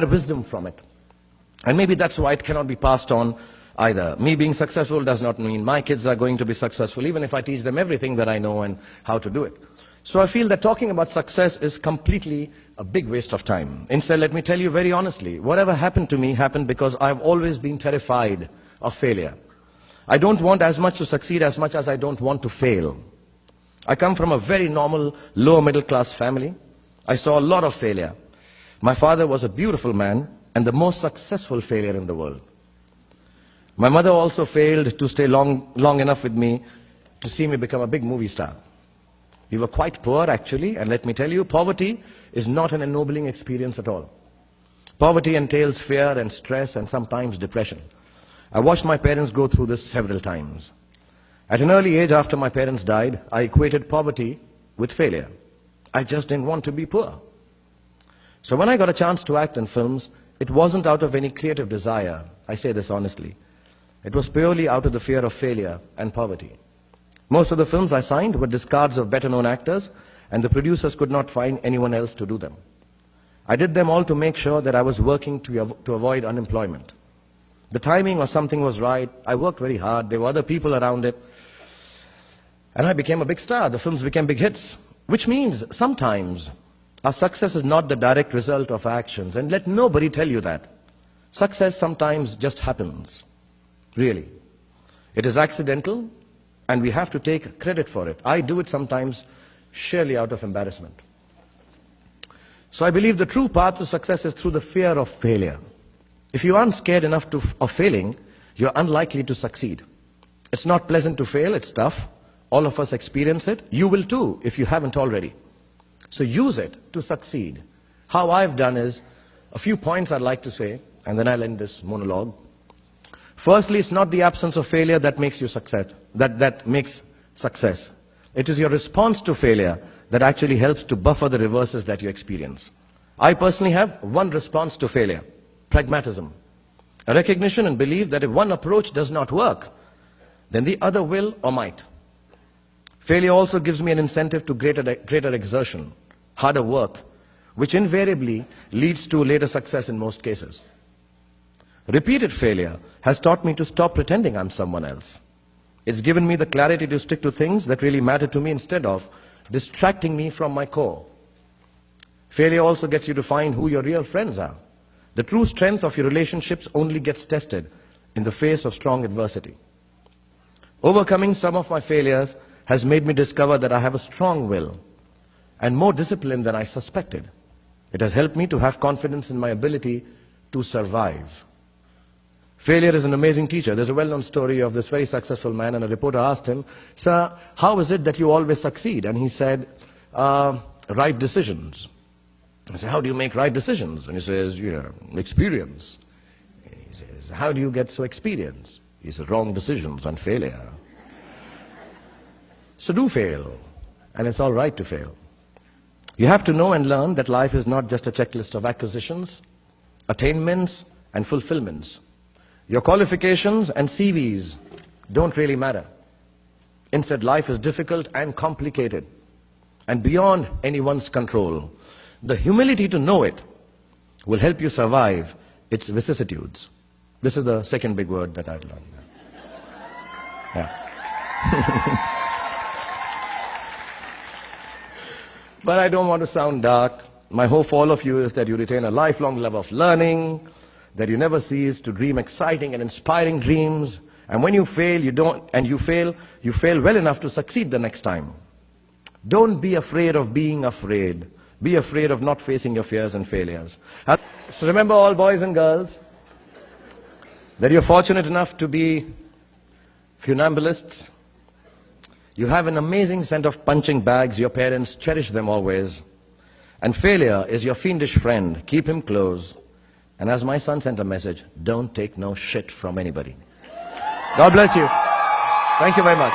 wisdom from it. And maybe that's why it cannot be passed on either. Me being successful does not mean my kids are going to be successful, even if I teach them everything that I know and how to do it. So I feel that talking about success is completely a big waste of time. Instead, let me tell you very honestly, whatever happened to me happened because I've always been terrified of failure. I don't want as much to succeed as much as I don't want to fail. I come from a very normal, lower middle class family. I saw a lot of failure. My father was a beautiful man and the most successful failure in the world. My mother also failed to stay long enough with me to see me become a big movie star. We were quite poor actually, and let me tell you, poverty is not an ennobling experience at all. Poverty entails fear and stress and sometimes depression. I watched my parents go through this several times. At an early age after my parents died, I equated poverty with failure. I just didn't want to be poor. So when I got a chance to act in films, it wasn't out of any creative desire. I say this honestly. It was purely out of the fear of failure and poverty. Most of the films I signed were discards of better-known actors, and the producers could not find anyone else to do them. I did them all to make sure that I was working to avoid unemployment. The timing or something was right. I worked very hard. There were other people around it. And I became a big star. The films became big hits. Which means sometimes our success is not the direct result of actions. And let nobody tell you that. Success sometimes just happens. Really. It is accidental, and we have to take credit for it. I do it sometimes sheerly out of embarrassment. So I believe the true path to success is through the fear of failure. If you aren't scared enough of failing, you're unlikely to succeed. It's not pleasant to fail, it's tough. All of us experience it. You will too, if you haven't already. So use it to succeed. How I've done is, a few points I'd like to say, and then I'll end this monologue. Firstly, it's not the absence of failure that makes you success, that makes success. It is your response to failure that actually helps to buffer the reverses that you experience. I personally have one response to failure: pragmatism. A recognition and belief that if one approach does not work, then the other will or might. Failure also gives me an incentive to greater exertion, harder work, which invariably leads to later success in most cases. Repeated failure has taught me to stop pretending I'm someone else. It's given me the clarity to stick to things that really matter to me instead of distracting me from my core. Failure also gets you to find who your real friends are. The true strength of your relationships only gets tested in the face of strong adversity. Overcoming some of my failures has made me discover that I have a strong will and more discipline than I suspected. It has helped me to have confidence in my ability to survive. Failure is an amazing teacher. There's a well-known story of this very successful man, and a reporter asked him, "Sir, how is it that you always succeed?" And he said, "Right decisions." I said, "How do you make right decisions?" And he says, "Experience." He says, "How do you get so experienced?" He says, "Wrong decisions and failure." So do fail, and it's all right to fail. You have to know and learn that life is not just a checklist of acquisitions, attainments, and fulfillments. Your qualifications and CVs don't really matter. Instead, life is difficult and complicated and beyond anyone's control. The humility to know it will help you survive its vicissitudes. This is the second big word that I've learned. Yeah. But I don't want to sound dark. My hope for all of you is that you retain a lifelong love of learning, that you never cease to dream exciting and inspiring dreams, and when you fail, you fail well enough to succeed the next time. Don't be afraid of being afraid. Be afraid of not facing your fears and failures. So remember, all boys and girls, that you're fortunate enough to be funambulists. You have an amazing set of punching bags. Your parents cherish them always. And failure is your fiendish friend. Keep him close. And as my son sent a message, don't take no shit from anybody. God bless you. Thank you very much.